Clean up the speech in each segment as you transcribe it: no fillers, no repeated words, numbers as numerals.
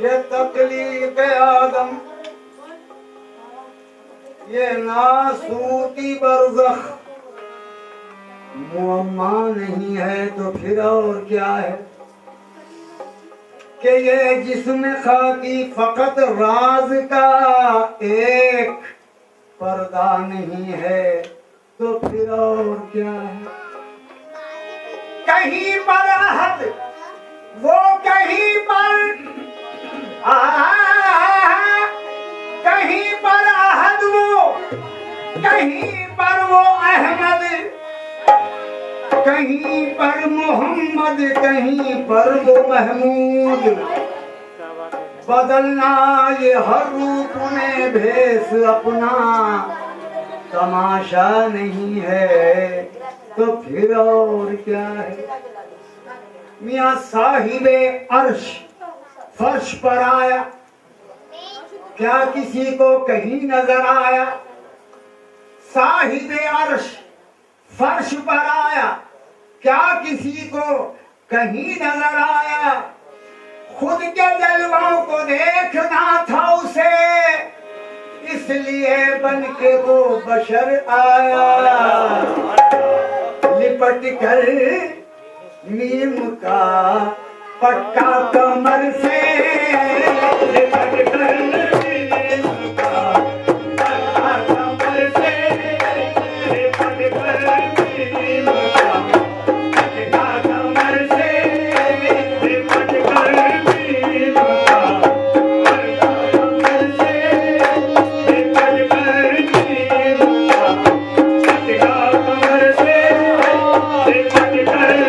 ये तकलीफ आदम, ये नासूती बरज़ख मुअम्मा नहीं है तो फिर और क्या है? कि ये जिस्म खाकी फकत राज का एक पर्दा नहीं है तो फिर और क्या है? कहीं पर अहद वो, कहीं पर कहीं पर अहद वो, कहीं पर वो अहमद, कहीं पर मोहम्मद, कहीं पर वो महमूद। बदलना ये हर रूप में भेष अपना तमाशा नहीं है तो फिर और क्या है? मियां साहिबे अर्श फर्श पर आया, क्या किसी को कहीं नजर आया? साहिबे अर्श फर्श पर आया, क्या किसी को कहीं नजर आया? खुद के जलवों को देखना था उसे, इसलिए बन के वो बशर आया। लिपट कर नीम का पट्टा कमर से, लिपट कर नीम का पट्टा कमर से, लिपट कर नीम का पट्टा कमर से, लिपट कर नीम का पट्टा कमर से, लिपट कर नीम का पट्टा कमर से, लिपट कर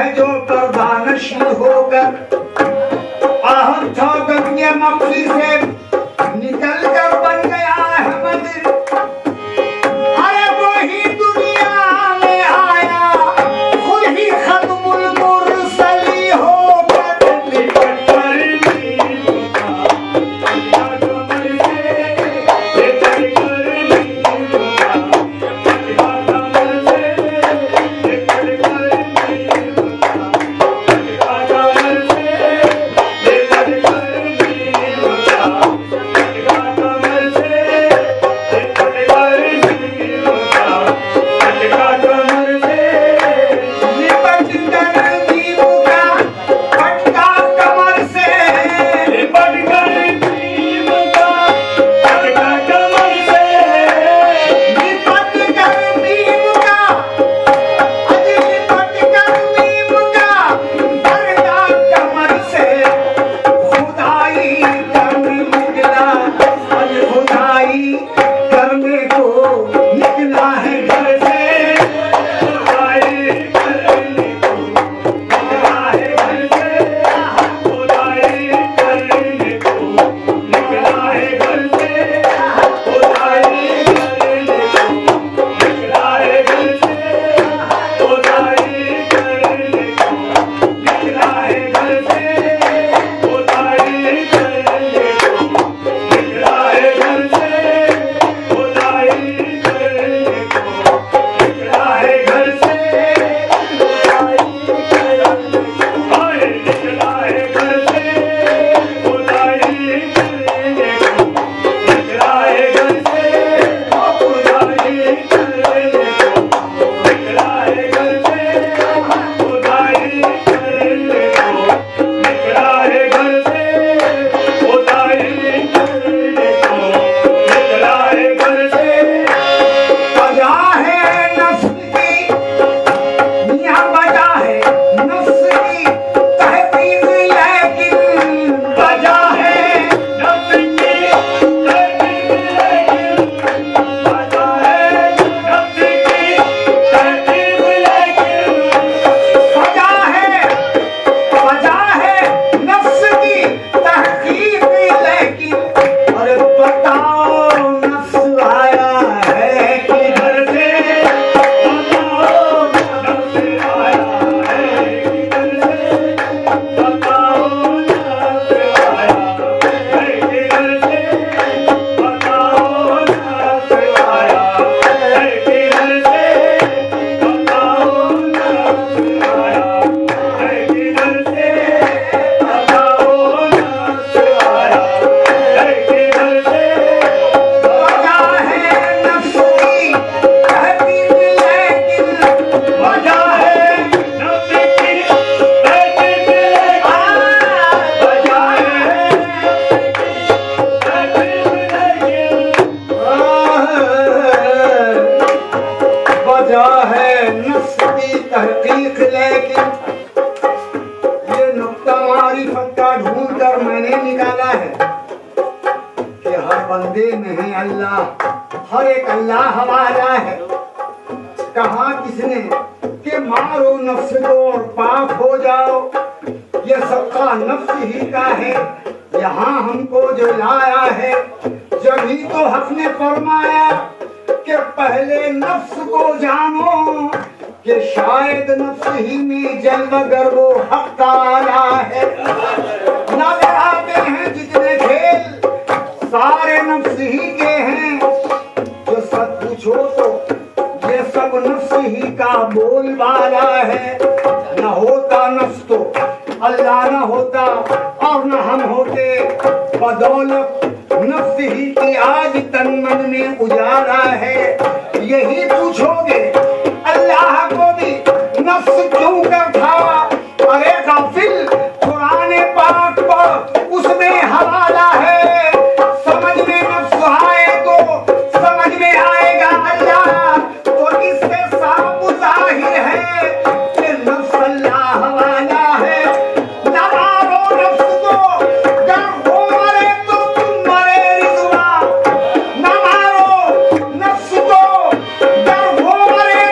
है जो पर्दानशी होकर आहम था गंगे मक्खी से निकल कर बन गया है मंदिर। अरे वही दुनिया में आया खुद ही खत्मुल मुरसली होकर लिपट कर तहकीक, लेकिन ये नुक्ता मारिफत का ढूंढ कर मैंने निकाला है कि हर बंदे में है अल्लाह, हर एक अल्लाह वाला है। कहा किसने कि मारो नफ्स को और पाक हो जाओ, ये सबका नफ्स ही का है। यहाँ हमको जो लाया है, जब ही तो हक ने फरमाया कि पहले नफ्स को जानो कि शायद नफ्स ही में जलवा गर्वो हक ताला है। नजर आते हैं जितने खेल सारे नफ्स ही के हैं, जो सब पूछो तो ये सब नफ्स ही का बोलबाला है। न होता नफ्स तो अल्लाह न होता और न हम होते, बदौलत नफ्स ही की आज तन मन में उजाला है। यही पूछोगे अल्लाह को भी नफ्स क्यों कर था? अरे गाफिल, कुरान पाक पर उसमें हवाला है। समझ में नफ्स आए तो समझ में आएगा अल्लाह, तो इससे साफ जाहिर है कि नफ्स अल्लाह वाला है। न मारो नफ्स को, जब वो मरे तो तुम मरे रिज़वा। न मारो नफ्स को, जब वो मरे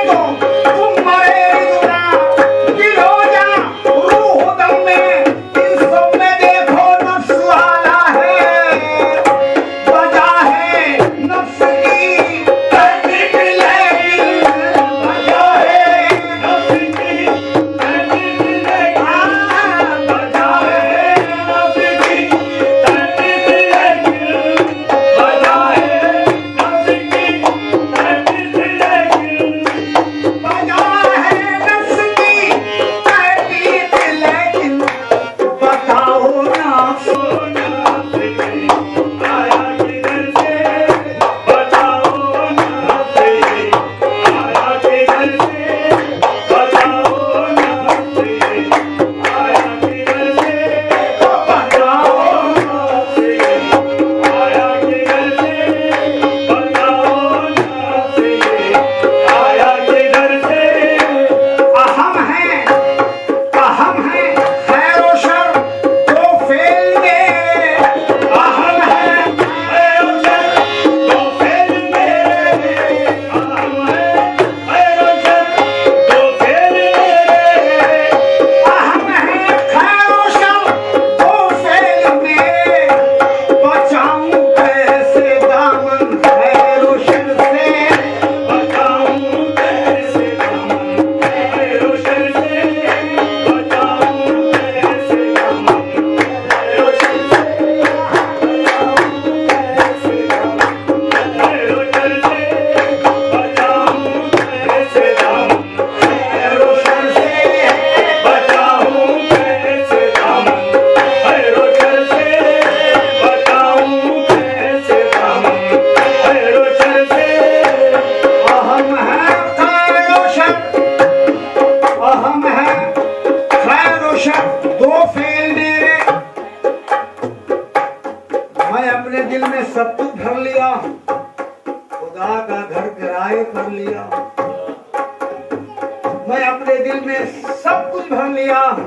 भर लिया, मैं अपने दिल में सब कुछ भर लिया हूँ,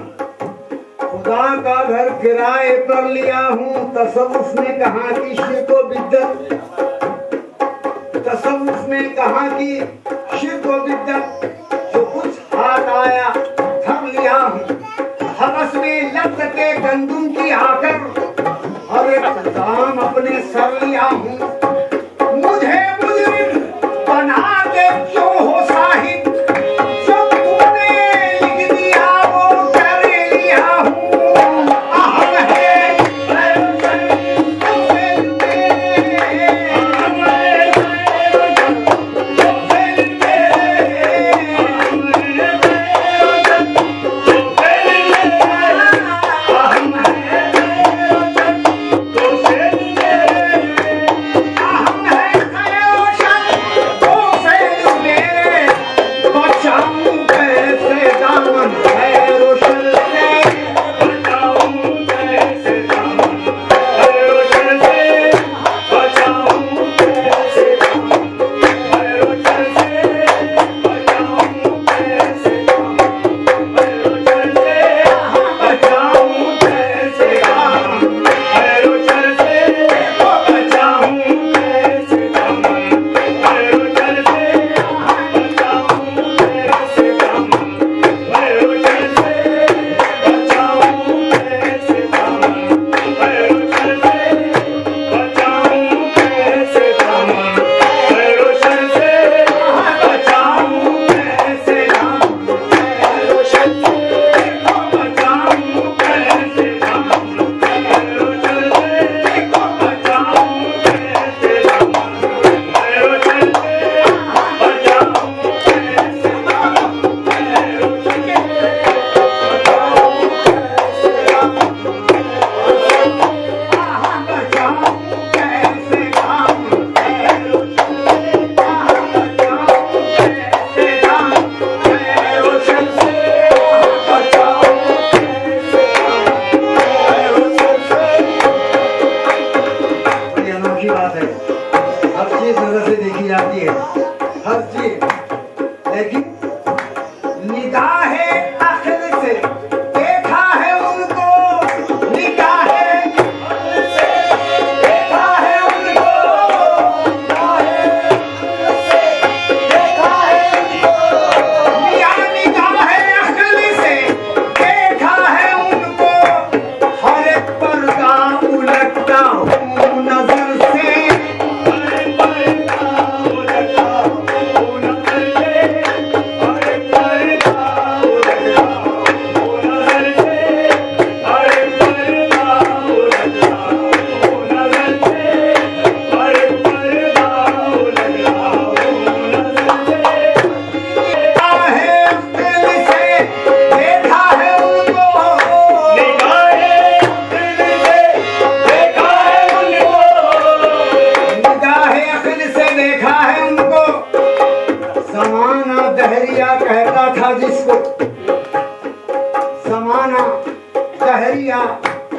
खुदा का घर किराए पर लिया हूँ। तसव्वुफ में कहाँ की शिर्क व बिद्दत, तसव्वुफ में कहाँ की शिर्क व बिद्दत, जो कुछ हाथ आया धर लिया हूँ। हवस में लज्जते गंदुम की आकर और एक दाम अपने सर लिया हूँ। मुझे मुजरिम बना दे क्यों हो साहिब, जो तूने लिख दिया वो कर लिया हूँ। अहम है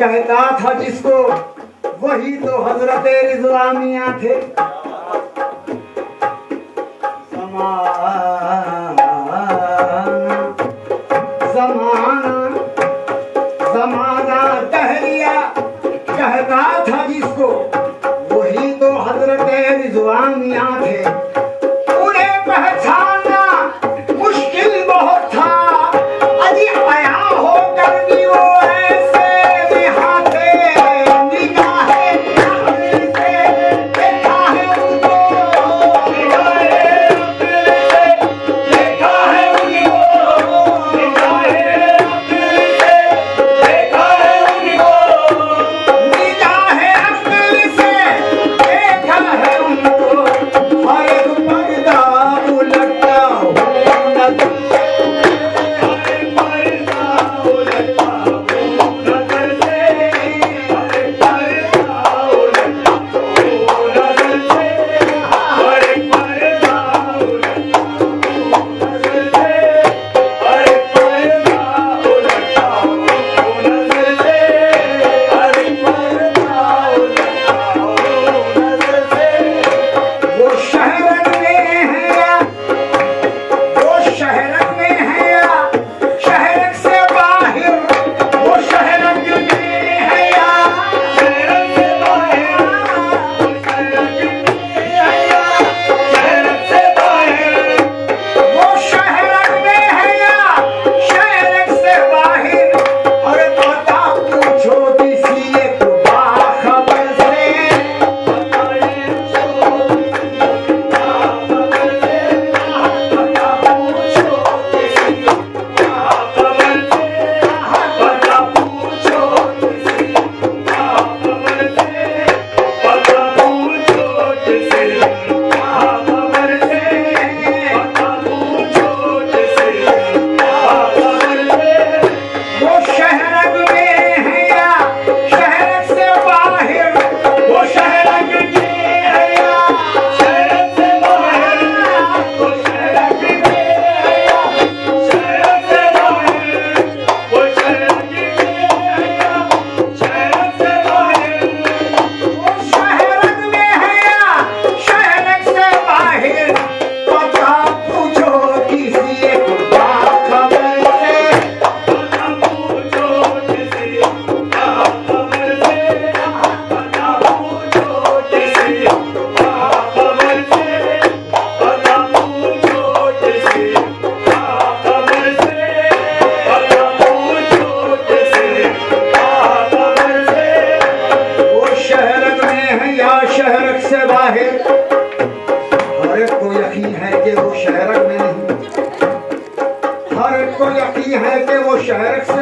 कहता था जिसको, वही तो हजरत रिजवान मियां थे। जमाना दहरिया कहता था जिसको, वही तो हजरत रिजवान मियां थे। उन्हें पहचानना मुश्किल बहुत था, अजी आया होकर भी वो ऐसे निगाहें से देखा है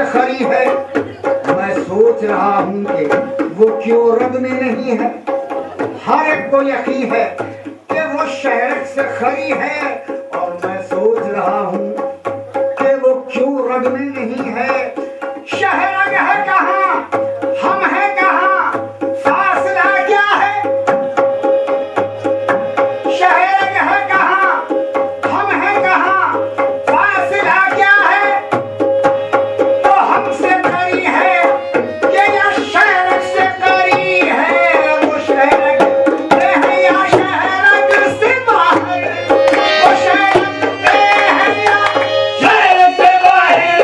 खरी है। मैं सोच रहा हूँ कि वो क्यों रग में नहीं है। हर एक को यकीन है कि वो शहर से खरी है, और मैं सोच रहा हूँ कि वो क्यों रग में नहीं है। शहर है कहाँ, हम हैं कहाँ, फासला क्या है। शहर है कहाँ, हम हैं कहाँ, फासला क्या है। तो हमसे करी है कि या शहर से करी है। वो शहर में है या शहर से बाहर, वो शहर में है या शहर से बाहर।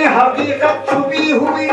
में हकीकत छुपी हुई